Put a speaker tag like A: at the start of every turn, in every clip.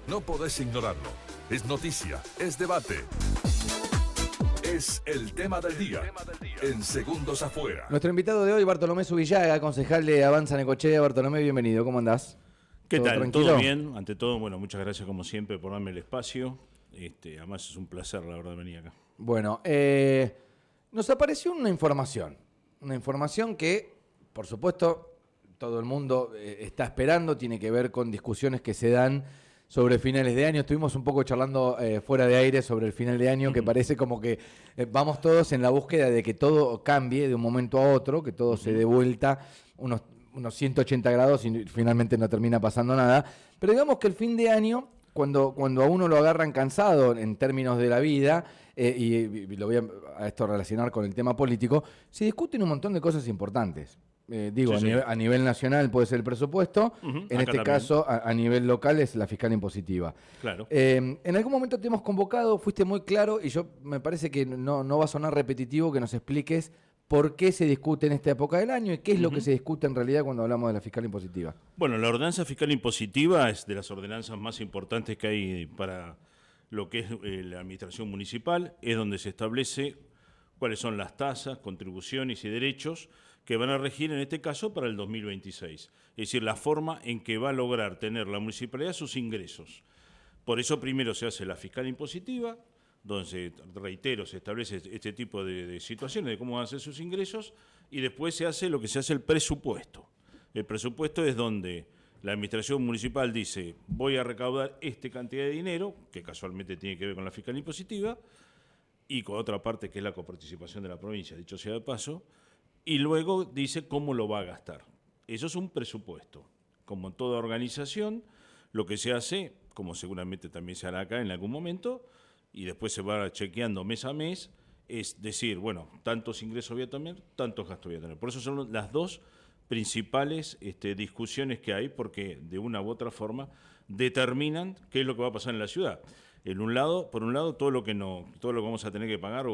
A: No podés ignorarlo. Es noticia, es debate. Es el tema del día. En Segundos Afuera.
B: Nuestro invitado de hoy, Bartolomé Zubillaga, concejal de Avanza Necochea. Bartolomé, bienvenido. ¿Cómo andás?
C: ¿Qué tal?
B: ¿Tranquilo?
C: ¿Todo bien? Ante todo, bueno, muchas gracias como siempre por darme el espacio. Además es un placer, la verdad, venir acá.
B: Bueno, nos apareció una información que, por supuesto, todo el mundo está esperando, tiene que ver con discusiones que se dan sobre finales de año. Estuvimos un poco charlando fuera de aire sobre el final de año, que parece como que vamos todos en la búsqueda de que todo cambie de un momento a otro, que todo se dé vuelta unos 180 grados y finalmente no termina pasando nada. Pero digamos que el fin de año, cuando a uno lo agarran cansado en términos de la vida, y lo voy a esto relacionar con el tema político, se discuten un montón de cosas importantes.
C: Sí.
B: A nivel nacional puede ser el presupuesto, en
C: Acá
B: este
C: también.
B: caso a nivel local es la fiscal impositiva.
C: Claro.
B: En algún momento te hemos convocado, fuiste muy claro y yo me parece que no va a sonar repetitivo que nos expliques por qué se discute en esta época del año y qué es lo que se discute en realidad cuando hablamos de la fiscal impositiva.
C: Bueno, la ordenanza fiscal impositiva es de las ordenanzas más importantes que hay para lo que es la administración municipal. Es donde se establece cuáles son las tasas, contribuciones y derechos que van a regir en este caso para el 2026. Es decir, la forma en que va a lograr tener la municipalidad sus ingresos. Por eso primero se hace la fiscal impositiva, donde, reitero, se establece este tipo de situaciones, de cómo van a ser sus ingresos, y después se hace lo que se hace el presupuesto. El presupuesto es donde la administración municipal dice, voy a recaudar esta cantidad de dinero, que casualmente tiene que ver con la fiscal impositiva, y con otra parte que es la coparticipación de la provincia, dicho sea de paso, y luego dice cómo lo va a gastar. Eso es un presupuesto. Como en toda organización, lo que se hace, como seguramente también se hará acá en algún momento, y después se va chequeando mes a mes, es decir, bueno, tantos ingresos voy a tener, tantos gastos voy a tener. Por eso son las dos principales discusiones que hay, porque de una u otra forma determinan qué es lo que va a pasar en la ciudad. Por un lado, todo lo que vamos a tener que pagar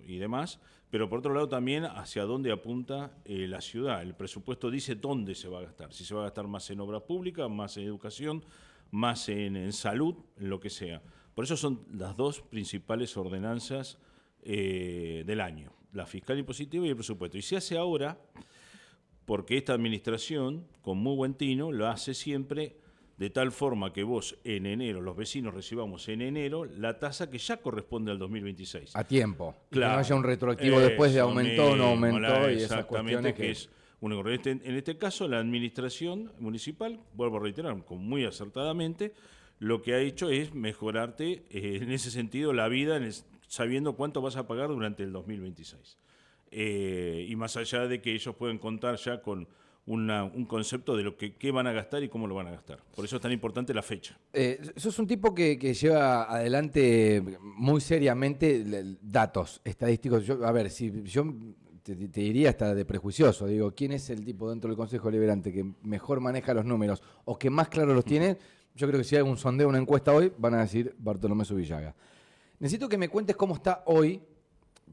C: y demás, pero por otro lado también hacia dónde apunta la ciudad. El presupuesto dice dónde se va a gastar, si se va a gastar más en obra pública, más en educación, más en salud, en lo que sea. Por eso son las dos principales ordenanzas del año, la fiscal impositiva y el presupuesto. Y se hace ahora porque esta administración, con muy buen tino, lo hace siempre de tal forma que vos en enero, los vecinos recibamos en enero la tasa que ya corresponde al 2026.
B: A tiempo.
C: Claro.
B: Que no haya un retroactivo después de aumentó o no aumentó y esas
C: exactamente,
B: cuestiones
C: que es en este caso la administración municipal, vuelvo a reiterar, muy acertadamente, lo que ha hecho es mejorarte en ese sentido la vida, sabiendo cuánto vas a pagar durante el 2026. Y más allá de que ellos pueden contar ya con un concepto de qué van a gastar y cómo lo van a gastar. Por eso es tan importante la fecha.
B: Sos un tipo que lleva adelante muy seriamente datos estadísticos. Si yo te diría hasta de prejuicioso, digo, ¿quién es el tipo dentro del Consejo Deliberante que mejor maneja los números o que más claro los tiene? Yo creo que si hay un sondeo, una encuesta hoy, van a decir Bartolomé Zubillaga. Necesito que me cuentes cómo está hoy,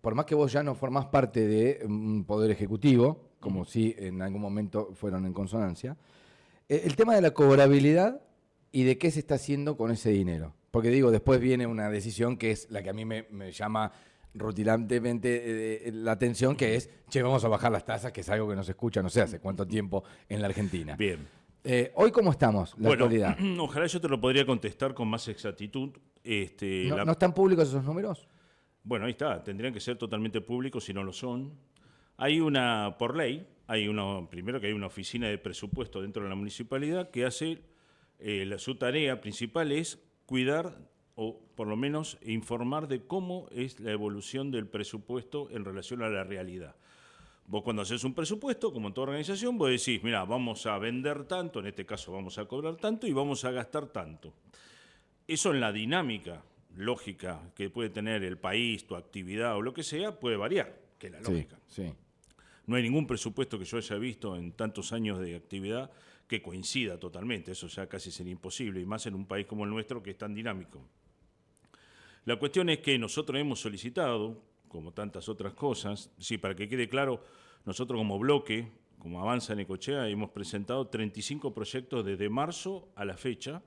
B: por más que vos ya no formás parte de un poder ejecutivo, como si en algún momento fueron en consonancia, el tema de la cobrabilidad y de qué se está haciendo con ese dinero. Porque digo, después viene una decisión que es la que a mí me llama rutilantemente la atención, que es, vamos a bajar las tasas, que es algo que no se escucha no sé hace cuánto tiempo en la Argentina.
C: Bien.
B: Hoy, ¿cómo estamos, la actualidad?
C: Ojalá yo te lo podría contestar con más exactitud.
B: ¿No están públicos esos números?
C: Bueno, ahí está. Tendrían que ser totalmente públicos si no lo son. Por ley, primero que hay una oficina de presupuesto dentro de la municipalidad que hace, su tarea principal es cuidar o por lo menos informar de cómo es la evolución del presupuesto en relación a la realidad. Vos cuando haces un presupuesto, como en toda organización, vos decís, mira, vamos a vender tanto, en este caso vamos a cobrar tanto y vamos a gastar tanto. Eso en la dinámica lógica que puede tener el país, tu actividad o lo que sea, puede variar, que es la lógica.
B: Sí.
C: No hay ningún presupuesto que yo haya visto en tantos años de actividad que coincida totalmente. Eso ya casi sería imposible, y más en un país como el nuestro que es tan dinámico. La cuestión es que nosotros hemos solicitado, como tantas otras cosas, sí, para que quede claro, nosotros como bloque, como Avanza Necochea, hemos presentado 35 proyectos desde marzo a la fecha,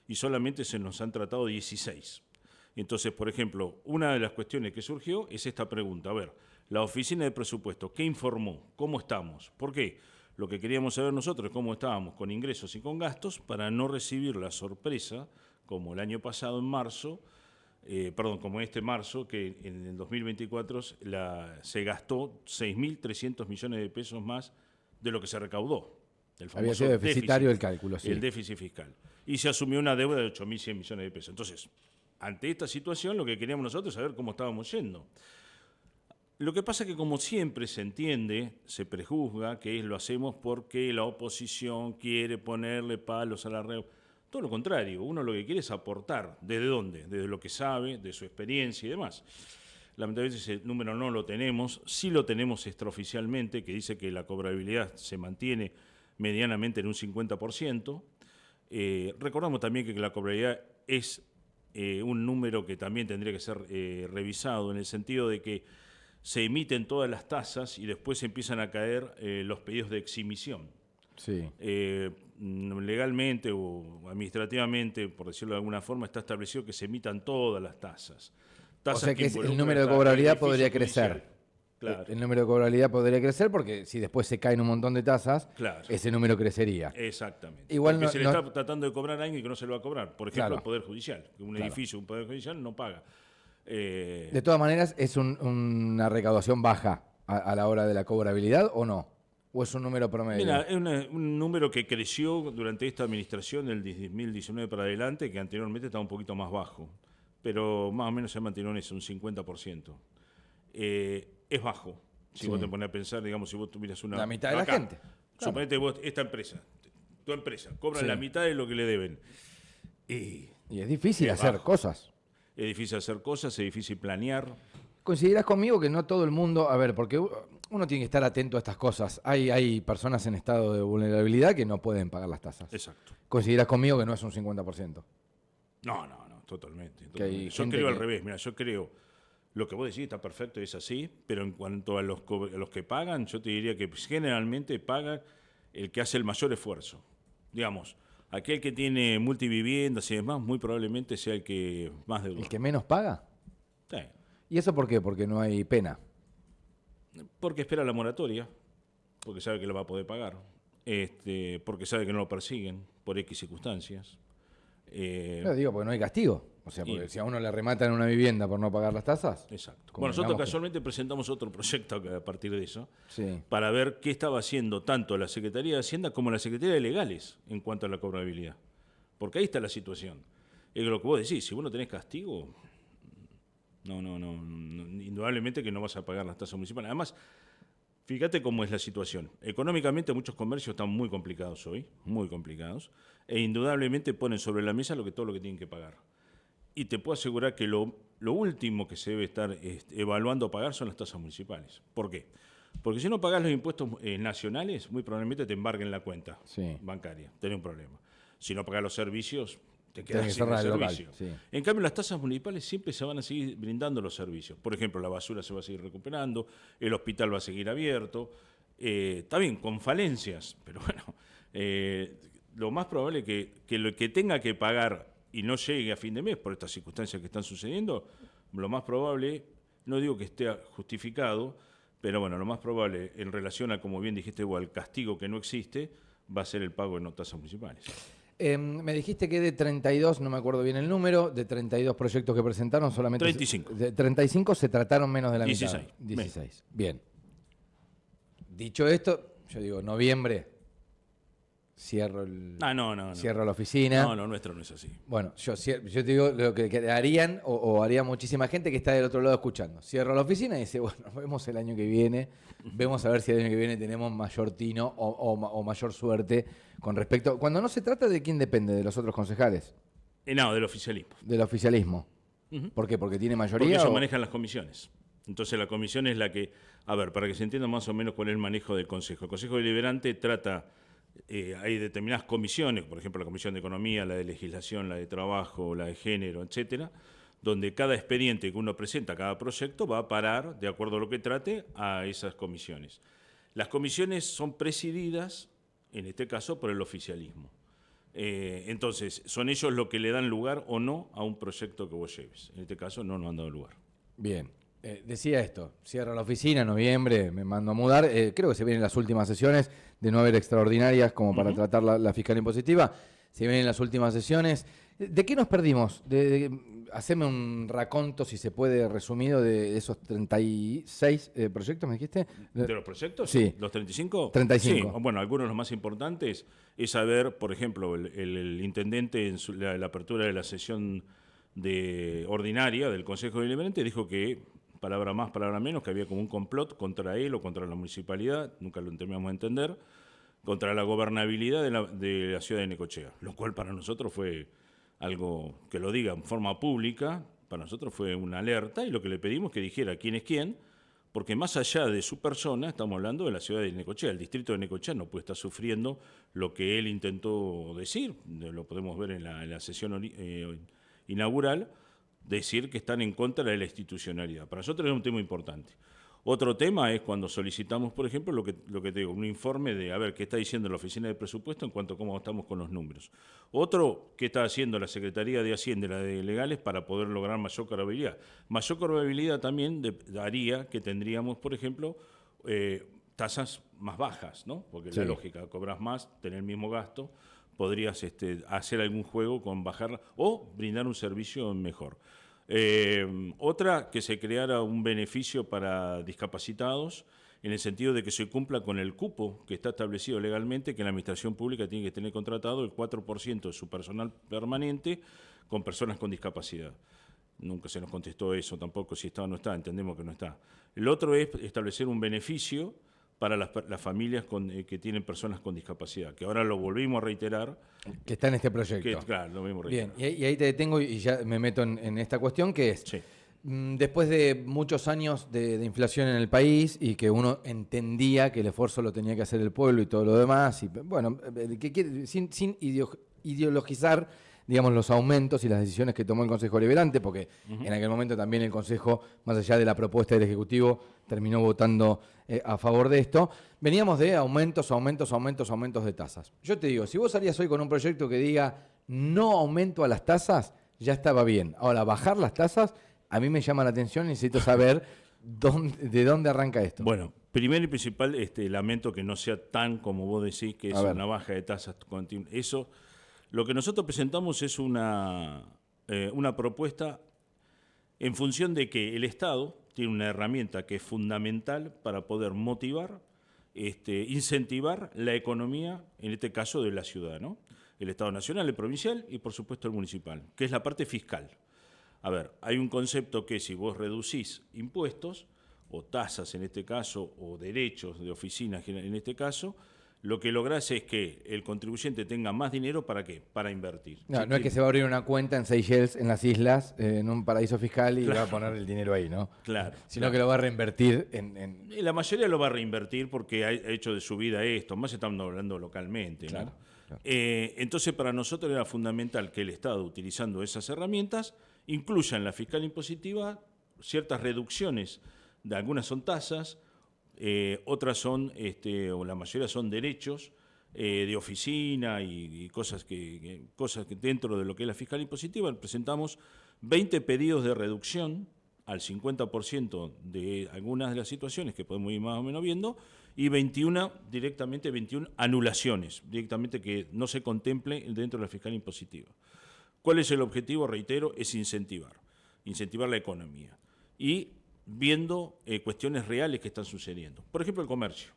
C: y solamente se nos han tratado 16. Entonces, por ejemplo, una de las cuestiones que surgió es esta pregunta. A ver, la oficina de presupuesto, ¿qué informó? ¿Cómo estamos? ¿Por qué? Lo que queríamos saber nosotros es cómo estábamos con ingresos y con gastos para no recibir la sorpresa, como el año pasado en marzo, como este marzo, que en el 2024 se gastó 6.300 millones de pesos más de lo que se recaudó. El
B: Había sido deficitario el cálculo, sí.
C: El déficit fiscal. Y se asumió una deuda de 8.100 millones de pesos. Entonces, ante esta situación, lo que queríamos nosotros es saber cómo estábamos yendo. Lo que pasa es que, como siempre se entiende, se prejuzga que lo hacemos porque la oposición quiere ponerle palos a la red. Todo lo contrario, uno lo que quiere es aportar. ¿Desde dónde? Desde lo que sabe, de su experiencia y demás. Lamentablemente ese número no lo tenemos. Sí lo tenemos extraoficialmente, que dice que la cobrabilidad se mantiene medianamente en un 50%. Recordamos también que la cobrabilidad es un número que también tendría que ser revisado, en el sentido de que se emiten todas las tasas y después empiezan a caer los pedidos de exhibición.
B: Sí.
C: Legalmente o administrativamente, por decirlo de alguna forma, está establecido que se emitan todas las tasas.
B: O sea que el número de cobrabilidad podría crecer.
C: Claro.
B: El número de cobrabilidad podría crecer porque si después se caen un montón de tasas, claro, ese número crecería.
C: Exactamente.
B: Igual
C: porque se le está tratando de cobrar a alguien que no se lo va a cobrar. Por ejemplo,
B: claro,
C: el Poder Judicial. Un edificio, un Poder Judicial no paga.
B: De todas maneras, ¿es una recaudación baja a la hora de la cobrabilidad o no? ¿O es un número promedio?
C: Mira, es un número que creció durante esta administración del 2019 para adelante, que anteriormente estaba un poquito más bajo. Pero más o menos se ha mantenido en eso, un 50%. Es bajo. Si vos te pones a pensar, digamos, si vos tuvieras una...
B: La mitad de la gente. Claro.
C: Suponete vos, tu empresa, cobran la mitad de lo que le deben.
B: Y es difícil hacer cosas.
C: Es difícil hacer cosas, es difícil planear.
B: ¿Coincidirás conmigo que no todo el mundo... A ver, porque uno tiene que estar atento a estas cosas. Hay personas en estado de vulnerabilidad que no pueden pagar las tasas.
C: Exacto.
B: ¿Coincidirás conmigo que no es un 50%?
C: No, totalmente. Yo creo al revés. Mira, yo creo... Lo que vos decís está perfecto, es así, pero en cuanto a los que pagan, yo te diría que generalmente paga el que hace el mayor esfuerzo. Digamos, aquel que tiene multiviviendas y demás, muy probablemente sea el que más deuda.
B: ¿El que menos paga?
C: Sí.
B: ¿Y eso por qué? Porque no hay pena.
C: Porque espera la moratoria, porque sabe que lo va a poder pagar, porque sabe que no lo persiguen por X circunstancias.
B: No digo, porque no hay castigo. O sea, porque si a uno le rematan una vivienda por no pagar las tasas.
C: Exacto. Bueno, nosotros casualmente presentamos otro proyecto a partir de eso,
B: sí,
C: para ver qué estaba haciendo tanto la Secretaría de Hacienda como la Secretaría de Legales en cuanto a la cobrabilidad. Porque ahí está la situación. Es lo que vos decís, si vos no tenés castigo, no, indudablemente que no vas a pagar las tasas municipales. Además, fíjate cómo es la situación. Económicamente muchos comercios están muy complicados hoy, muy complicados, e indudablemente ponen sobre la mesa todo lo que tienen que pagar. Y te puedo asegurar que lo último que se debe estar evaluando pagar son las tasas municipales. ¿Por qué? Porque si no pagás los impuestos nacionales, muy probablemente te embarguen la cuenta bancaria. Tenés un problema. Si no pagás los servicios, te quedás sin el servicio. Sí. En cambio, las tasas municipales siempre se van a seguir brindando los servicios. Por ejemplo, la basura se va a seguir recuperando, el hospital va a seguir abierto. Está bien, con falencias, pero bueno, lo más probable es que lo que tenga que pagar y no llegue a fin de mes por estas circunstancias que están sucediendo, lo más probable, no digo que esté justificado, pero bueno, lo más probable en relación a, como bien dijiste, o al castigo que no existe, va a ser el pago de no tasas municipales.
B: Me dijiste que de 32, no me acuerdo bien el número, de 32 proyectos que presentaron, solamente...
C: 35.
B: De 35 se trataron menos de la
C: 16.
B: mitad. 16. Bien. Dicho esto, yo digo, noviembre... Cierro la oficina.
C: No, nuestro no es así.
B: Bueno, yo te digo lo que harían o haría muchísima gente que está del otro lado escuchando. Cierro la oficina y dice, bueno, nos vemos el año que viene. Vemos a ver si el año que viene tenemos mayor tino o mayor suerte con respecto... Cuando no se trata de quién depende, de los otros concejales.
C: No, del oficialismo.
B: Del oficialismo. Uh-huh. ¿Por qué? ¿Porque tiene mayoría?
C: Porque ellos manejan las comisiones. Entonces la comisión es la que... A ver, para que se entienda más o menos cuál es el manejo del Consejo. El Consejo Deliberante trata... hay determinadas comisiones, por ejemplo la Comisión de Economía, la de Legislación, la de Trabajo, la de Género, etcétera, donde cada expediente que uno presenta, cada proyecto, va a parar, de acuerdo a lo que trate, a esas comisiones. Las comisiones son presididas, en este caso, por el oficialismo. Entonces, son ellos los que le dan lugar o no a un proyecto que vos lleves. En este caso, no nos han dado lugar.
B: Bien. Decía esto, cierra la oficina en noviembre, me mando a mudar. Creo que se vienen las últimas sesiones, de no haber extraordinarias como para tratar la fiscal impositiva. Se vienen las últimas sesiones. ¿De qué nos perdimos? Haceme un raconto, si se puede, resumido de esos 36 proyectos, ¿me dijiste?
C: ¿De los proyectos?
B: Sí.
C: ¿Los 35?
B: 35.
C: Sí, bueno, algunos de los más importantes es saber, por ejemplo, el intendente en la apertura de la sesión ordinaria del Consejo Deliberante dijo que, palabra más, palabra menos, que había como un complot contra él o contra la municipalidad, nunca lo terminamos de entender, contra la gobernabilidad de la ciudad de Necochea, lo cual para nosotros fue algo, que lo diga en forma pública, para nosotros fue una alerta, y lo que le pedimos que dijera quién es quién, porque más allá de su persona, estamos hablando de la ciudad de Necochea. El distrito de Necochea no puede estar sufriendo lo que él intentó decir, lo podemos ver en la sesión inaugural, decir que están en contra de la institucionalidad. Para nosotros es un tema importante. Otro tema es cuando solicitamos, por ejemplo, lo que te digo, un informe de a ver qué está diciendo la Oficina de Presupuesto en cuanto a cómo estamos con los números. Otro, qué está haciendo la Secretaría de Hacienda y la de Legales para poder lograr mayor cobrabilidad. Mayor cobrabilidad también daría que tendríamos, por ejemplo, tasas más bajas, ¿no? Porque
B: Sí.
C: la lógica, cobras más, tener el mismo gasto, podrías hacer algún juego con bajar o brindar un servicio mejor. Otra, que se creara un beneficio para discapacitados en el sentido de que se cumpla con el cupo que está establecido legalmente, que la administración pública tiene que tener contratado el 4% de su personal permanente con personas con discapacidad. Nunca se nos contestó eso tampoco, si está o no está, entendemos que no está. El otro es establecer un beneficio para las familias que tienen personas con discapacidad, que ahora lo volvimos a reiterar.
B: Que está en este proyecto.
C: Que, claro, lo mismo
B: Bien,
C: reiterar.
B: y ahí te detengo y ya me meto en esta cuestión, que es,
C: Sí.
B: Después de muchos años de inflación en el país y que uno entendía que el esfuerzo lo tenía que hacer el pueblo y todo lo demás, y bueno, sin ideologizar, digamos, los aumentos y las decisiones que tomó el Consejo Deliberante, porque en aquel momento también el Consejo, más allá de la propuesta del Ejecutivo, terminó votando a favor de esto. Veníamos de aumentos de tasas. Yo te digo, si vos salías hoy con un proyecto que diga no aumento a las tasas, ya estaba bien. Ahora, bajar las tasas, a mí me llama la atención, necesito saber de dónde arranca esto.
C: Bueno, primero y principal, lamento que no sea tan como vos decís, que es una baja de tasas continua. Eso, lo que nosotros presentamos es una propuesta en función de que el Estado tiene una herramienta que es fundamental para poder motivar, incentivar la economía, en este caso de la ciudad, ¿no? El Estado nacional, el provincial y por supuesto el municipal, que es la parte fiscal. A ver, hay un concepto que si vos reducís impuestos, o tasas en este caso, o derechos de oficinas en este caso, lo que lográs es que el contribuyente tenga más dinero, ¿para qué? Para invertir.
B: No es que se va a abrir una cuenta en Seychelles, en las islas, en un paraíso fiscal y va a poner el dinero ahí, ¿no?
C: Claro.
B: Sino que lo va a reinvertir
C: Y la mayoría lo va a reinvertir porque ha hecho de su vida esto, más estamos hablando localmente, ¿no?
B: Claro.
C: Entonces, para nosotros era fundamental que el Estado, utilizando esas herramientas, incluya en la fiscal impositiva ciertas reducciones. De algunas son tasas, otras son, o la mayoría son derechos de oficina y cosas que dentro de lo que es la fiscal impositiva presentamos 20 pedidos de reducción al 50% de algunas de las situaciones que podemos ir más o menos viendo y 21 anulaciones, directamente que no se contemple dentro de la fiscal impositiva. ¿Cuál es el objetivo? Reitero, es incentivar la economía y viendo cuestiones reales que están sucediendo. Por ejemplo, el comercio.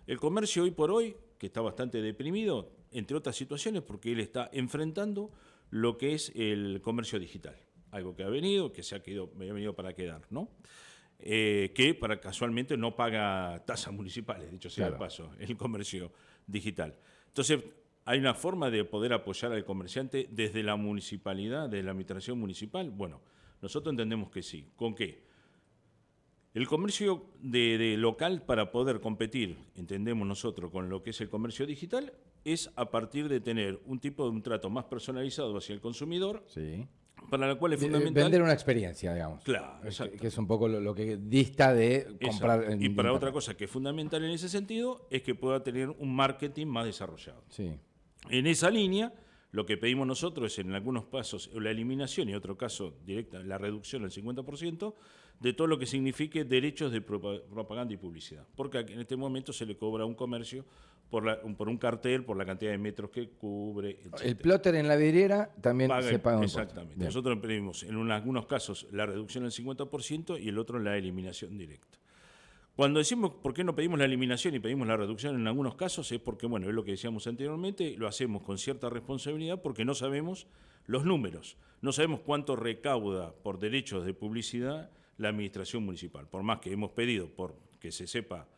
C: El comercio hoy por hoy, que está bastante deprimido, entre otras situaciones, porque él está enfrentando lo que es el comercio digital. Algo que ha venido para quedar, ¿no? Que casualmente no paga tasas municipales, dicho sea de paso, el comercio digital. Entonces, ¿hay una forma de poder apoyar al comerciante desde la municipalidad, desde la administración municipal? Bueno, nosotros entendemos que sí. ¿Con qué? El comercio de local, para poder competir, entendemos nosotros, con lo que es el comercio digital, es a partir de tener un trato más personalizado hacia el consumidor,
B: Sí.
C: Para la cual es fundamental
B: vender una experiencia, digamos.
C: Claro, exacto.
B: Que es un poco lo que dista de comprar.
C: Y para otra cosa que es fundamental en ese sentido es que pueda tener un marketing más desarrollado.
B: Sí.
C: En esa línea Lo que pedimos nosotros es, en algunos casos, la eliminación y en otro caso, directa, la reducción al 50% de todo lo que signifique derechos de propaganda y publicidad. Porque en este momento se le cobra a un comercio por un cartel, por la cantidad de metros que cubre, etc.
B: El plotter en la vidriera también se paga un impuesto.
C: Exactamente. Nosotros pedimos en algunos casos la reducción al 50% y el otro la eliminación directa. Cuando decimos por qué no pedimos la eliminación y pedimos la reducción en algunos casos es porque, bueno, es lo que decíamos anteriormente, lo hacemos con cierta responsabilidad porque no sabemos los números, no sabemos cuánto recauda por derechos de publicidad la administración municipal. Por más que hemos pedido por que se sepa,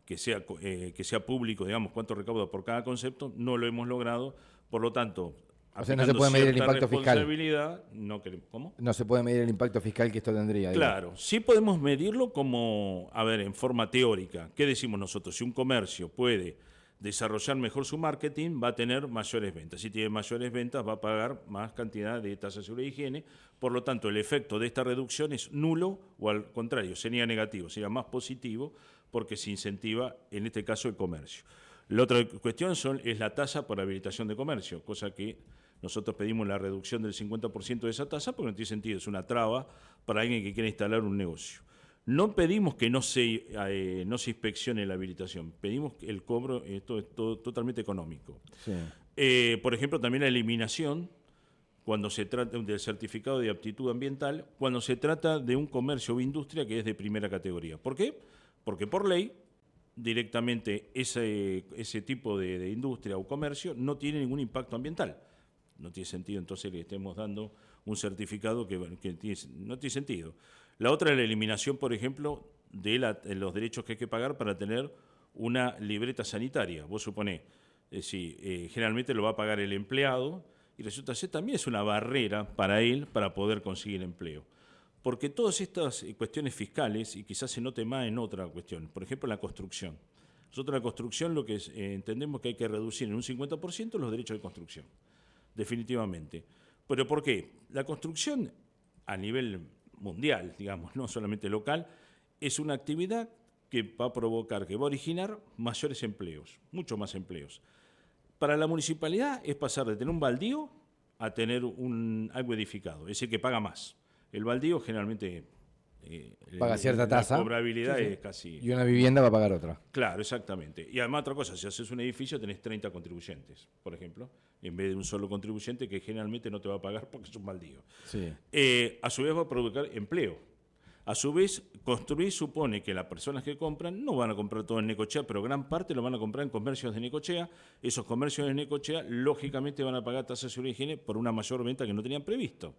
C: que sea público, digamos, cuánto recauda por cada concepto, no lo hemos logrado, por lo tanto...
B: O sea, no se puede medir el impacto
C: fiscal. No queremos, ¿cómo?
B: No se puede medir el impacto fiscal que esto tendría.
C: Claro, digo. Sí podemos medirlo como, en forma teórica. ¿Qué decimos nosotros? Si un comercio puede desarrollar mejor su marketing, va a tener mayores ventas. Si tiene mayores ventas, va a pagar más cantidad de tasas de seguridad y higiene. Por lo tanto, el efecto de esta reducción es nulo o al contrario, sería negativo, sería más positivo porque se incentiva, en este caso, el comercio. La otra cuestión es la tasa por habilitación de comercio, cosa que nosotros pedimos la reducción del 50% de esa tasa porque no tiene sentido, es una traba para alguien que quiera instalar un negocio. No pedimos que no se inspeccione la habilitación, pedimos que el cobro, esto es totalmente económico. Sí. Por ejemplo, también la eliminación, cuando se trata del certificado de aptitud ambiental, cuando se trata de un comercio o industria que es de primera categoría. ¿Por qué? Porque por ley, directamente ese tipo de industria o comercio no tiene ningún impacto ambiental. No tiene sentido entonces le estemos dando un certificado que no tiene sentido. La otra es la eliminación, por ejemplo, de los derechos que hay que pagar para tener una libreta sanitaria. Vos suponés, generalmente lo va a pagar el empleado y resulta ser también es una barrera para él para poder conseguir empleo. Porque todas estas cuestiones fiscales, y quizás se note más en otra cuestión, por ejemplo, la construcción. Nosotros en la construcción lo que entendemos que hay que reducir en un 50% los derechos de construcción, definitivamente. ¿Pero por qué? La construcción a nivel mundial, digamos, no solamente local, es una actividad que va a provocar, que va a originar mayores empleos, mucho más empleos. Para la municipalidad es pasar de tener un baldío a tener algo edificado, es decir, que paga más. El baldío generalmente
B: paga cierta tasa.
C: La cobrabilidad es casi...
B: Y una vivienda va a pagar otra.
C: Claro, exactamente. Y además otra cosa, si haces un edificio tenés 30 contribuyentes, por ejemplo, en vez de un solo contribuyente que generalmente no te va a pagar porque es un baldío.
B: Sí.
C: A su vez va a provocar empleo. A su vez, construir supone que las personas que compran no van a comprar todo en Necochea, pero gran parte lo van a comprar en comercios de Necochea. Esos comercios de Necochea, lógicamente, van a pagar tasas de seguridad y higiene por una mayor venta que no tenían previsto.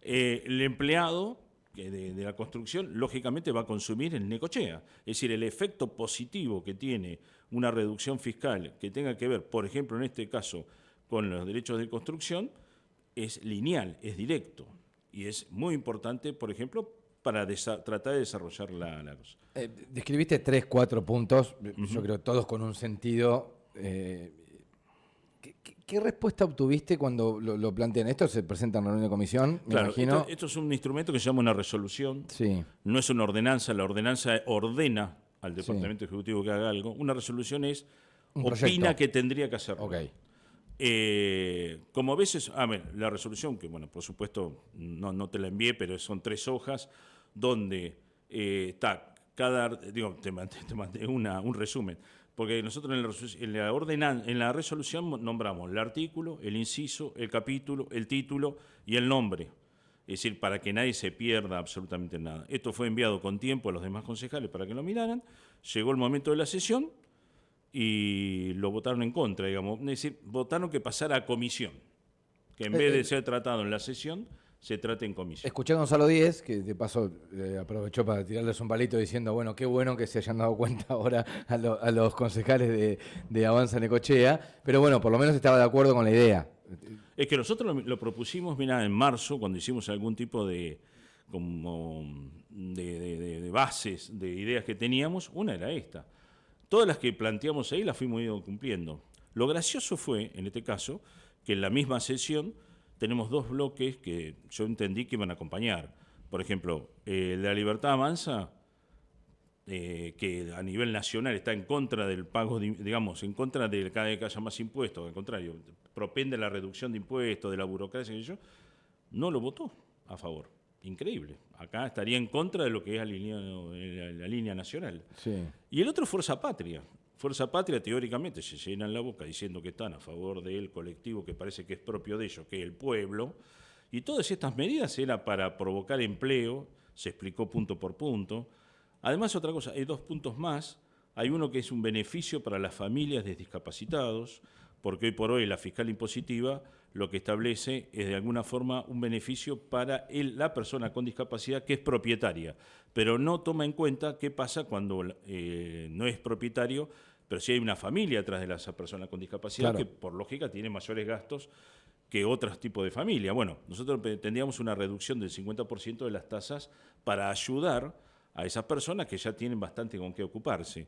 C: El empleado de la construcción, lógicamente, va a consumir en Necochea. Es decir, el efecto positivo que tiene una reducción fiscal que tenga que ver, por ejemplo, en este caso, con los derechos de construcción, es lineal, es directo. Y es muy importante, por ejemplo, para tratar de desarrollar la cosa.
B: Describiste 3, 4 puntos, yo creo todos con un sentido. ¿Qué respuesta obtuviste cuando lo plantean? Esto se presenta en reunión de comisión, me imagino.
C: Esto es un instrumento que se llama una resolución.
B: Sí.
C: No es una ordenanza. La ordenanza ordena al Departamento Ejecutivo que haga algo. Una resolución es opina que tendría que hacerlo.
B: Okay.
C: Como a veces, la resolución, que bueno, por supuesto no te la envié, pero son 3 hojas, donde está te mandé un resumen. Porque nosotros en la resolución nombramos el artículo, el inciso, el capítulo, el título y el nombre. Es decir, para que nadie se pierda absolutamente nada. Esto fue enviado con tiempo a los demás concejales para que lo miraran. Llegó el momento de la sesión y lo votaron en contra, digamos. Es decir, votaron que pasara a comisión. Que en vez de ser tratado en la sesión, se trate en comisión.
B: Escuché a Gonzalo Díez, que de paso aprovechó para tirarles un palito diciendo, bueno, qué bueno que se hayan dado cuenta ahora a los concejales de Avanza Necochea, pero bueno, por lo menos estaba de acuerdo con la idea.
C: Es que nosotros lo propusimos, en marzo, cuando hicimos algún tipo de bases, de ideas que teníamos, una era esta. Todas las que planteamos ahí las fuimos cumpliendo. Lo gracioso fue, en este caso, que en la misma sesión tenemos 2 bloques que yo entendí que iban a acompañar. Por ejemplo, la Libertad Avanza que a nivel nacional está en contra del pago, digamos, en contra de cada vez que haya más impuestos, al contrario, propende la reducción de impuestos, de la burocracia y yo, no lo votó a favor. Increíble. Acá estaría en contra de lo que es la línea nacional.
B: Sí.
C: Y el otro, Fuerza Patria. Fuerza Patria, teóricamente, se llenan la boca diciendo que están a favor del colectivo que parece que es propio de ellos, que es el pueblo. Y todas estas medidas eran para provocar empleo, se explicó punto por punto. Además, otra cosa, hay 2 puntos más. Hay uno que es un beneficio para las familias de discapacitados, porque hoy por hoy la fiscal impositiva lo que establece es de alguna forma un beneficio para la persona con discapacidad que es propietaria, pero no toma en cuenta qué pasa cuando no es propietario, pero si hay una familia atrás de esa persona con discapacidad,
B: claro,
C: que por lógica tiene mayores gastos que otros tipos de familia. Bueno, nosotros tendríamos una reducción del 50% de las tasas para ayudar a esas personas que ya tienen bastante con qué ocuparse.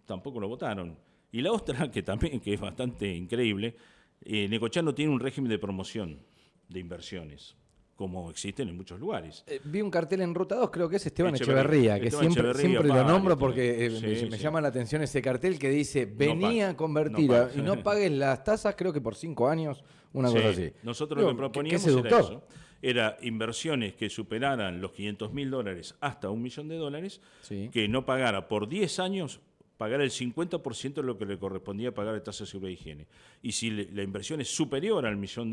C: Tampoco lo votaron. Y la otra, que también que es bastante increíble, Necochea no tiene un régimen de promoción de inversiones, como existen en muchos lugares.
B: Vi un cartel en Ruta 2, creo que es Esteban
C: Echeverría,
B: Echeverría, que
C: Esteban
B: siempre
C: Echeverría,
B: lo nombro
C: vale,
B: porque
C: sí,
B: me
C: sí.
B: llama la atención ese cartel que dice, venía
C: pagues,
B: a convertir
C: no pagues.
B: y no pagues las tasas, creo que por 5 años, una
C: Sí,
B: cosa así.
C: Nosotros
B: Digo,
C: lo que proponíamos
B: qué
C: era
B: seductor.
C: eso. Era inversiones que superaran los $500.000 hasta $1 millón,
B: Sí.
C: que no pagara por 10 años, pagar el 50% de lo que le correspondía pagar de tasa de seguridad y higiene. Y si la inversión es superior al $1 millón,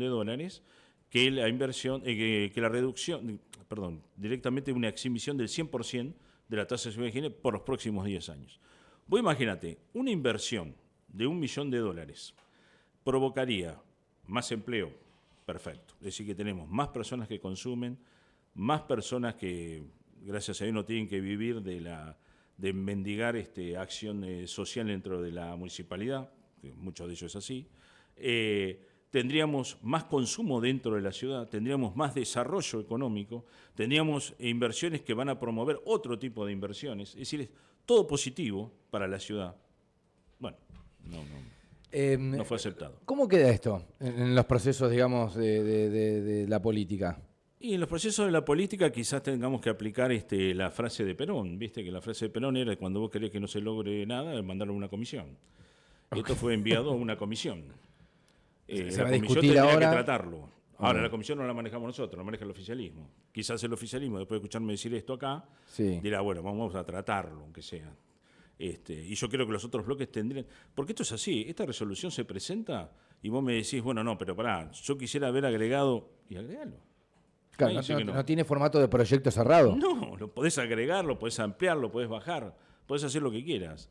C: que la inversión, que la reducción, perdón, directamente una exhibición del 100% de la tasa de seguridad y higiene por los próximos 10 años. Vos imagínate, una inversión de $1 millón provocaría más empleo, perfecto. Es decir, que tenemos más personas que consumen, más personas que, gracias a Dios, no tienen que vivir de mendigar acción social dentro de la municipalidad, que muchos de ellos es así. Tendríamos más consumo dentro de la ciudad, tendríamos más desarrollo económico, tendríamos inversiones que van a promover otro tipo de inversiones. Es decir, es todo positivo para la ciudad. Bueno, no fue aceptado.
B: ¿Cómo queda esto en los procesos, digamos, de la política?
C: Y en los procesos de la política quizás tengamos que aplicar la frase de Perón, viste que la frase de Perón era cuando vos querés que no se logre nada, mandarlo a una comisión. Okay. Esto fue enviado a una comisión.
B: Se
C: la
B: va a
C: comisión
B: discutir
C: tendría
B: ahora.
C: que tratarlo. Ahora, la comisión no la manejamos nosotros, la maneja el oficialismo. Quizás el oficialismo, después de escucharme decir esto acá,
B: Sí.
C: dirá, bueno, vamos a tratarlo, aunque sea. Y yo creo que los otros bloques tendrían... Porque esto es así, esta resolución se presenta y vos me decís, bueno, no, pero pará, yo quisiera haber agregado... Y agregalo.
B: Claro,
C: Ahí dice que
B: no tiene formato de proyecto cerrado.
C: No, lo podés agregar, lo podés ampliar, lo podés bajar, podés hacer lo que quieras.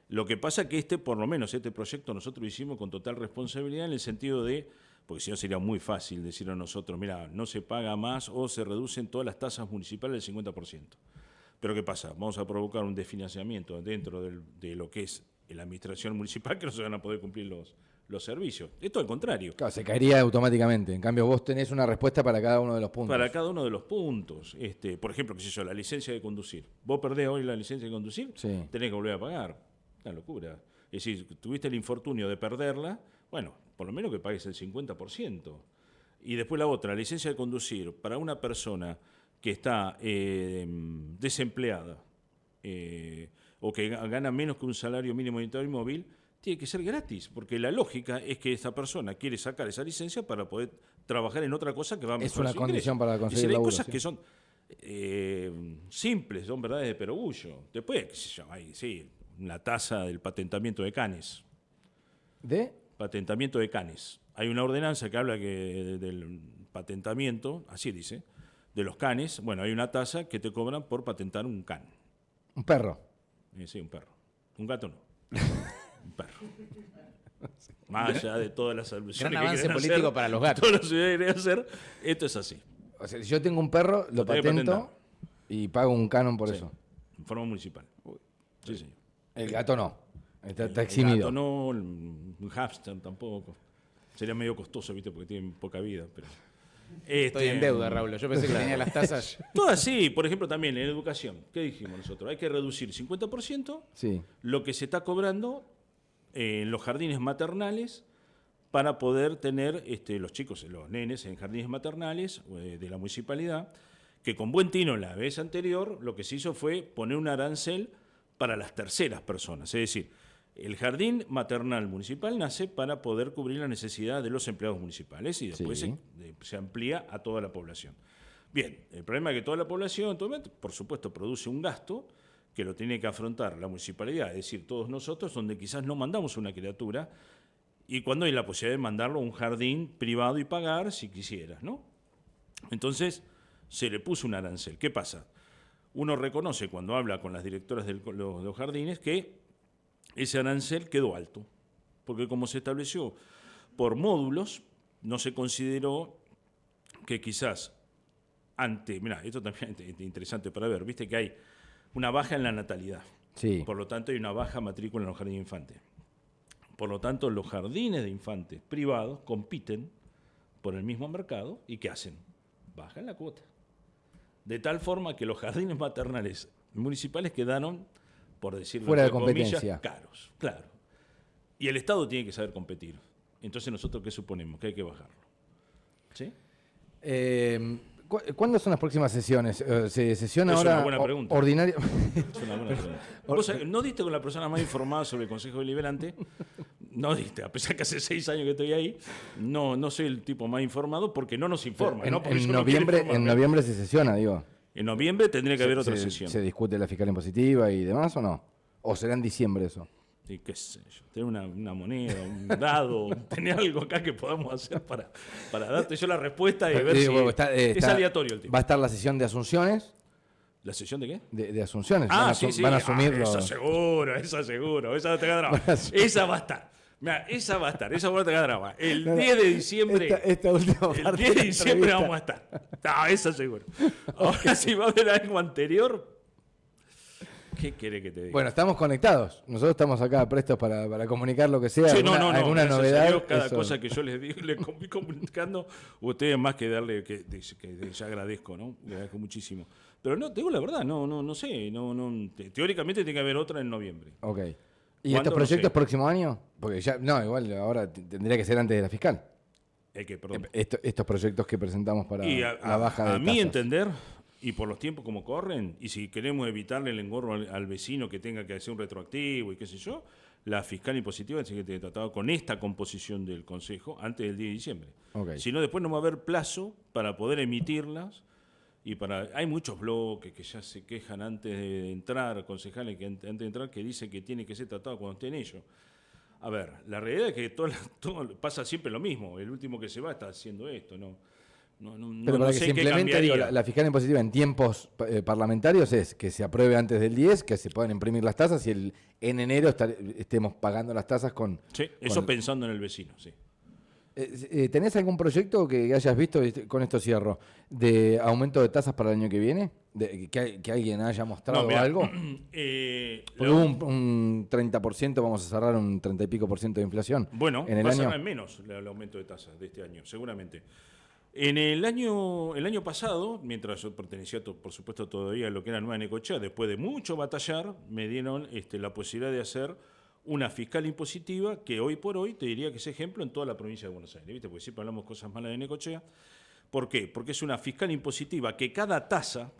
C: Lo que pasa es que por lo menos este proyecto nosotros lo hicimos con total responsabilidad en el sentido de, porque si no sería muy fácil decir a nosotros, mira, no se paga más o se reducen todas las tasas municipales del 50%. Pero ¿qué pasa? Vamos a provocar un desfinanciamiento dentro de lo que es la administración municipal, que no se van a poder cumplir los servicios. Esto al contrario.
B: Claro, se caería automáticamente. En cambio, vos tenés una respuesta para cada uno de los puntos.
C: Para cada uno de los puntos. Por ejemplo, qué sé yo, la licencia de conducir. Vos perdés hoy la licencia de conducir,
B: Sí.
C: tenés que volver a pagar. Una locura. Es decir, tuviste el infortunio de perderla, bueno, por lo menos que pagues el 50%. Y después la otra, la licencia de conducir para una persona que está desempleada o que gana menos que un salario mínimo unitario y móvil, tiene que ser gratis, porque la lógica es que esa persona quiere sacar esa licencia para poder trabajar en otra cosa que va a mejorar
B: Es una
C: su
B: condición
C: ingreso.
B: para conseguir
C: hay
B: laburo,
C: cosas
B: sí.
C: que son simples, son verdades de perogrullo. Después, qué sé yo, hay la tasa del patentamiento de canes.
B: ¿De?
C: Patentamiento de canes. Hay una ordenanza que habla del patentamiento, así dice, de los canes. Bueno, hay una tasa que te cobran por patentar un can.
B: Un perro.
C: Sí, un perro. Un gato no. Un perro. Más allá de todas las soluciones
D: Gran
C: que
D: avance
C: quieren
D: político
C: hacer,
D: para los gatos.
C: todas las ciudades quieren hacer, esto es así.
B: O sea, si yo tengo un perro, lo
C: tenés que
B: patento
C: patentar.
B: y pago un canon por
C: Sí,
B: eso.
C: en forma municipal. Sí, señor.
B: El gato no. Está
C: El
B: eximido.
C: gato no, un hámster tampoco. Sería medio costoso, ¿viste? Porque tienen poca vida. Pero,
D: Estoy en deuda, Raúl. Yo pensé que tenía las tasas.
C: Todas sí, por ejemplo, también en educación. ¿Qué dijimos nosotros? Hay que reducir 50%
B: Sí.
C: lo que se está cobrando en los jardines maternales para poder tener los chicos, los nenes en jardines maternales de la municipalidad, que con buen tino la vez anterior lo que se hizo fue poner un arancel para las terceras personas. Es decir, el jardín maternal municipal nace para poder cubrir la necesidad de los empleados municipales y después
B: Sí.
C: se amplía a toda la población. Bien, el problema es que toda la población, por supuesto, produce un gasto que lo tiene que afrontar la municipalidad, es decir, todos nosotros, donde quizás no mandamos una criatura y cuando hay la posibilidad de mandarlo a un jardín privado y pagar si quisieras, ¿no? Entonces se le puso un arancel. ¿Qué pasa? Uno reconoce cuando habla con las directoras de los jardines que ese arancel quedó alto, porque como se estableció por módulos, no se consideró que quizás mirá, esto también es interesante para ver, viste que hay una baja en la natalidad,
B: Sí.
C: por lo tanto hay una baja matrícula en los jardines de infantes. Por lo tanto, los jardines de infantes privados compiten por el mismo mercado y ¿qué hacen? Bajan la cuota. De tal forma que los jardines maternales municipales quedaron, por decirlo
B: fuera de
C: entre comillas,
B: competencia.
C: caros. Claro. Y el Estado tiene que saber competir. Entonces, ¿nosotros qué suponemos? Que hay que bajarlo. ¿Sí?
B: ¿Cuándo son las próximas sesiones? ¿Se sesiona
C: Es
B: ahora
C: una buena pregunta.
B: ordinaria?
C: Es una buena pregunta. Vos sabés, no diste con la persona más informada sobre el Consejo Deliberante. No diste, a pesar que hace 6 años que estoy ahí, no soy el tipo más informado porque no nos informa. ¿no? Porque
B: En
C: yo no quiero
B: noviembre,
C: informarme.
B: en noviembre se sesiona, digo.
C: En noviembre tendría que haber otra
B: se,
C: sesión.
B: ¿Se discute la fiscal impositiva y demás o no? ¿O será en diciembre eso?
C: Sí, qué sé yo, tener una moneda, un dado, tener algo acá que podamos hacer para darte yo la respuesta y ver si es aleatorio el tipo.
B: ¿Va a estar la sesión de asunciones?
C: ¿La sesión de qué?
B: De asunciones.
C: Sí.
B: Van a asumir los...
C: Esa seguro, esa no te queda drama. Esa va a estar. Mirá, esa va a estar, esa no te queda drama. El 10 de diciembre.
B: Esta última
C: El
B: parte
C: 10 de
B: la
C: diciembre
B: entrevista.
C: vamos a estar. No, esa seguro. Ahora si va a haber algo anterior, ¿qué quiere que te diga?
B: Bueno, estamos conectados. Nosotros estamos acá prestos para comunicar lo que sea.
C: Sí,
B: alguna
C: gracias a
B: novedad.
C: Dios, cada
B: eso.
C: cosa que yo les digo, les voy comunicando, ustedes más que darle, que ya agradezco, ¿no? Le agradezco muchísimo. Pero no, te digo la verdad, no sé, teóricamente tiene que haber otra en noviembre.
B: Ok. ¿Y
C: ¿Cuándo?
B: estos
C: No
B: proyectos
C: sé.
B: próximo año? Porque ya, no, igual ahora tendría que ser antes de la fiscal.
C: Perdón.
B: Estos proyectos que presentamos para
C: Y
B: la baja de
C: a mi
B: tasas.
C: entender, y por los tiempos como corren, y si queremos evitarle el engorro al vecino que tenga que hacer un retroactivo y qué sé yo, la fiscal impositiva tiene que tener tratado con esta composición del Consejo antes del 10 de diciembre.
B: Ok.
C: Si no, después no va a haber plazo para poder emitirlas. Hay muchos bloques que ya se quejan antes de entrar, concejales que antes de entrar, que dicen que tiene que ser tratado cuando estén ellos. A ver, la realidad es que todo pasa siempre lo mismo. El último que se va está haciendo esto, ¿no?
B: Pero para que
C: sé
B: se
C: qué
B: implemente,
C: cambiaría.
B: digo, la fiscal impositiva en tiempos parlamentarios es que se apruebe antes del 10, que se puedan imprimir las tasas y en enero estemos pagando las tasas con...
C: Sí, eso pensando en el vecino, sí.
B: ¿Tenés algún proyecto que hayas visto, con esto cierro, de aumento de tasas para el año que viene? Que alguien haya mostrado
C: mirá,
B: algo? Porque hubo un 30%, vamos a cerrar un 30 y pico por ciento de inflación.
C: Bueno,
B: en el
C: va a
B: año.
C: ser menos el aumento de tasas de este año, seguramente. En el año pasado, mientras yo pertenecía, por supuesto, todavía a lo que era Nueva Necochea, después de mucho batallar, me dieron la posibilidad de hacer una fiscal impositiva que hoy por hoy te diría que es ejemplo en toda la provincia de Buenos Aires, ¿viste? Porque siempre hablamos cosas malas de Necochea. ¿Por qué? Porque es una fiscal impositiva que cada tasa,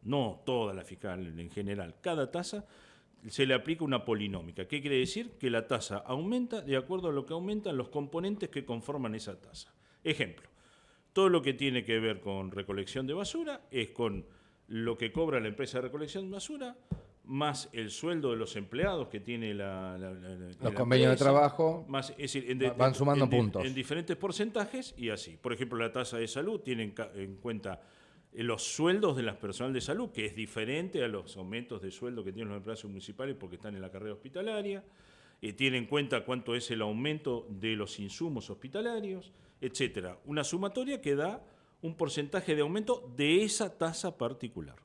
C: no toda la fiscal en general, cada tasa se le aplica una polinómica. ¿Qué quiere decir? Que la tasa aumenta de acuerdo a lo que aumentan los componentes que conforman esa tasa. Ejemplo, todo lo que tiene que ver con recolección de basura es con lo que cobra la empresa de recolección de basura, más el sueldo de los empleados que tiene
B: Los convenios de trabajo
C: más, es decir,
B: van sumando puntos.
C: En diferentes porcentajes y así. Por ejemplo, la tasa de salud tiene en cuenta los sueldos de las personal de salud, que es diferente a los aumentos de sueldo que tienen los empleados municipales porque están en la carrera hospitalaria. Tiene en cuenta cuánto es el aumento de los insumos hospitalarios, etcétera. Una sumatoria que da un porcentaje de aumento de esa tasa particular.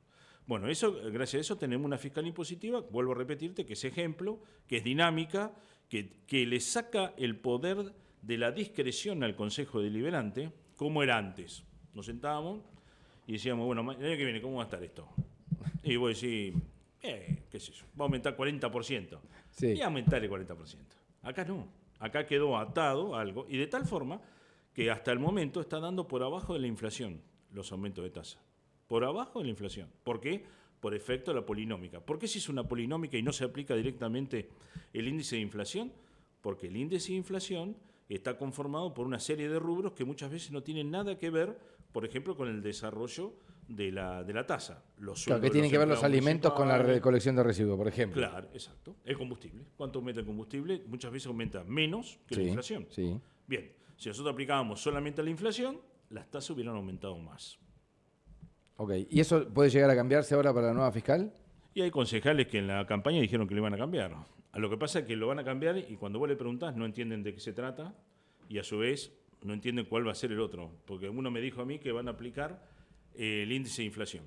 C: Bueno, gracias a eso tenemos una fiscal impositiva, vuelvo a repetirte, que es ejemplo, que es dinámica, que le saca el poder de la discreción al Consejo Deliberante, como era antes. Nos sentábamos y decíamos, bueno, el año que viene, ¿cómo va a estar esto? Y vos decís, qué sé yo, va a aumentar 40%.
B: Sí.
C: Y aumentar el 40%. Acá no, acá quedó atado algo, y de tal forma que hasta el momento está dando por abajo de la inflación los aumentos de tasa. por abajo de la inflación. ¿Por qué? Por efecto de la polinómica. ¿Por qué se hizo una polinómica y no se aplica directamente el índice de inflación? Porque el índice de inflación está conformado por una serie de rubros que muchas veces no tienen nada que ver, por ejemplo, con el desarrollo de la tasa.
B: Claro, que tienen que ver los alimentos con la recolección de residuos, por ejemplo.
C: Claro, exacto. El combustible. ¿Cuánto aumenta el combustible? Muchas veces aumenta menos que la
B: Sí,
C: inflación.
B: sí.
C: Bien, si nosotros aplicábamos solamente la inflación, las tasas hubieran aumentado más.
B: Ok, ¿y eso puede llegar a cambiarse ahora para la nueva fiscal?
C: Y hay concejales que en la campaña dijeron que lo iban a cambiar. A lo que pasa es que lo van a cambiar y cuando vos le preguntás no entienden de qué se trata y a su vez no entienden cuál va a ser el otro. Porque uno me dijo a mí que van a aplicar el índice de inflación.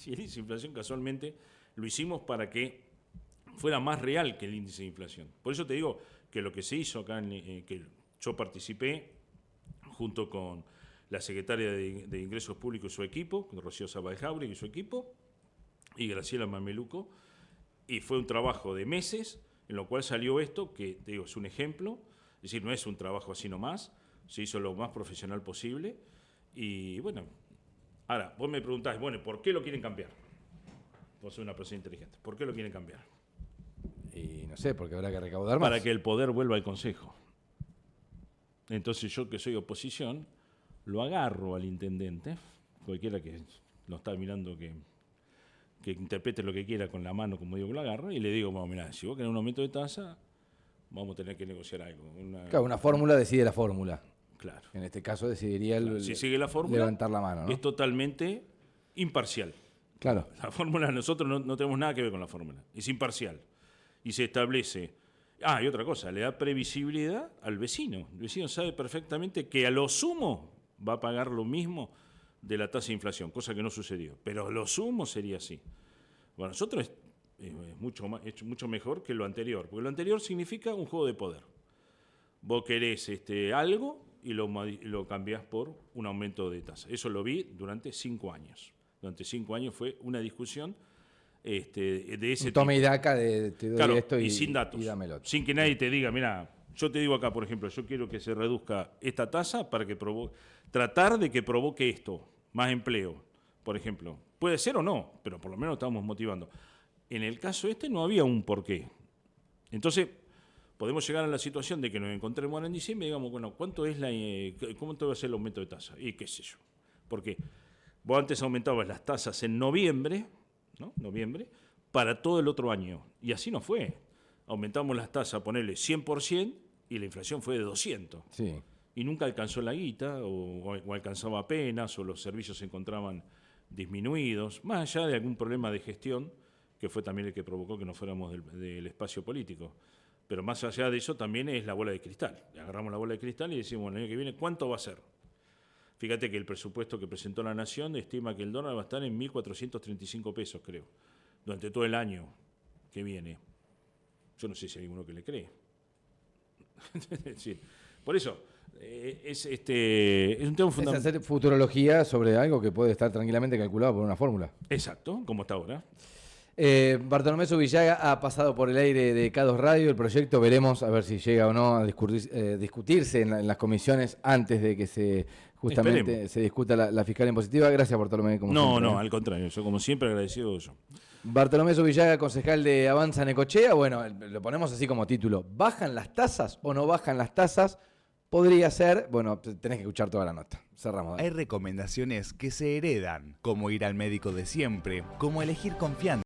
C: Y el índice de inflación casualmente lo hicimos para que fuera más real que el índice de inflación. Por eso te digo que lo que se hizo acá, que yo participé junto con la secretaria de Ingresos Públicos y su equipo, Rocío Sabaljauri y su equipo, y Graciela Mameluco, y fue un trabajo de meses en lo cual salió esto, que te digo, es un ejemplo, es decir, no es un trabajo así nomás, se hizo lo más profesional posible, y bueno, ahora, vos me preguntás, bueno, ¿por qué lo quieren cambiar? Vos sos una persona inteligente, ¿por qué lo quieren cambiar?
B: Y no sé, porque habrá que recaudar más.
C: Para que el poder vuelva al Consejo. Entonces yo, que soy oposición, lo agarro al intendente, cualquiera que no está mirando que interprete lo que quiera con la mano, como digo, que lo agarro, y le digo, bueno, mirá, si vos querés un aumento de tasa, vamos a tener que negociar algo.
B: Claro, una fórmula decide la fórmula.
C: Claro.
B: En este caso decidiría
C: Si sigue la fórmula,
B: levantar la mano, ¿no?
C: es totalmente imparcial.
B: Claro.
C: La fórmula, nosotros no tenemos nada que ver con la fórmula, es imparcial. Y se establece... y otra cosa, le da previsibilidad al vecino. El vecino sabe perfectamente que a lo sumo va a pagar lo mismo de la tasa de inflación, cosa que no sucedió. Pero a lo sumo sería así. Bueno, nosotros es mucho mejor que lo anterior, porque lo anterior significa un juego de poder. Vos querés algo y lo cambiás por un aumento de tasa. Eso lo vi durante 5 años. Durante 5 años fue una discusión de ese tipo.
B: Tome y daca de te doy
C: Claro,
B: esto y
C: sin datos,
B: y dámelo otro.
C: sin que nadie te diga, mira, yo te digo acá, por ejemplo, yo quiero que se reduzca esta tasa para que tratar de que provoque esto, más empleo, por ejemplo. Puede ser o no, pero por lo menos estamos motivando. En el caso no había un porqué. Entonces, podemos llegar a la situación de que nos encontremos ahora en diciembre y digamos, bueno, ¿cuánto va a ser el aumento de tasa? Y qué sé yo. Porque vos antes aumentabas las tasas en noviembre, ¿no? Para todo el otro año. Y así no fue. Aumentamos las tasas, ponerle 100% y la inflación fue de 200.
B: Sí.
C: Y nunca alcanzó la guita, o alcanzaba apenas, o los servicios se encontraban disminuidos, más allá de algún problema de gestión, que fue también el que provocó que no fuéramos del espacio político. Pero más allá de eso también es la bola de cristal. Agarramos la bola de cristal y decimos, bueno, el año que viene, ¿cuánto va a ser? Fíjate que el presupuesto que presentó la Nación estima que el dólar va a estar en 1.435 pesos, creo, durante todo el año que viene. Yo no sé si hay alguno que le cree. Sí. Por eso, es un tema
B: Es
C: fundamental.
B: hacer futurología sobre algo que puede estar tranquilamente calculado por una fórmula.
C: Exacto, como está ahora.
B: Bartolomé Zubillaga ha pasado por el aire de K2 Radio. El proyecto veremos a ver si llega o no a discutirse en las comisiones antes de que se discuta la fiscal impositiva. Gracias, Bartolomé.
C: No, al contrario. Yo, como siempre, agradecido yo.
B: Bartolomé Zubillaga, concejal de Avanza Necochea. Bueno, lo ponemos así como título. ¿Bajan las tasas o no bajan las tasas? Podría ser, bueno, tenés que escuchar toda la nota. Cerramos. Dale.
E: Hay recomendaciones que se heredan, como ir al médico de siempre, como elegir confianza.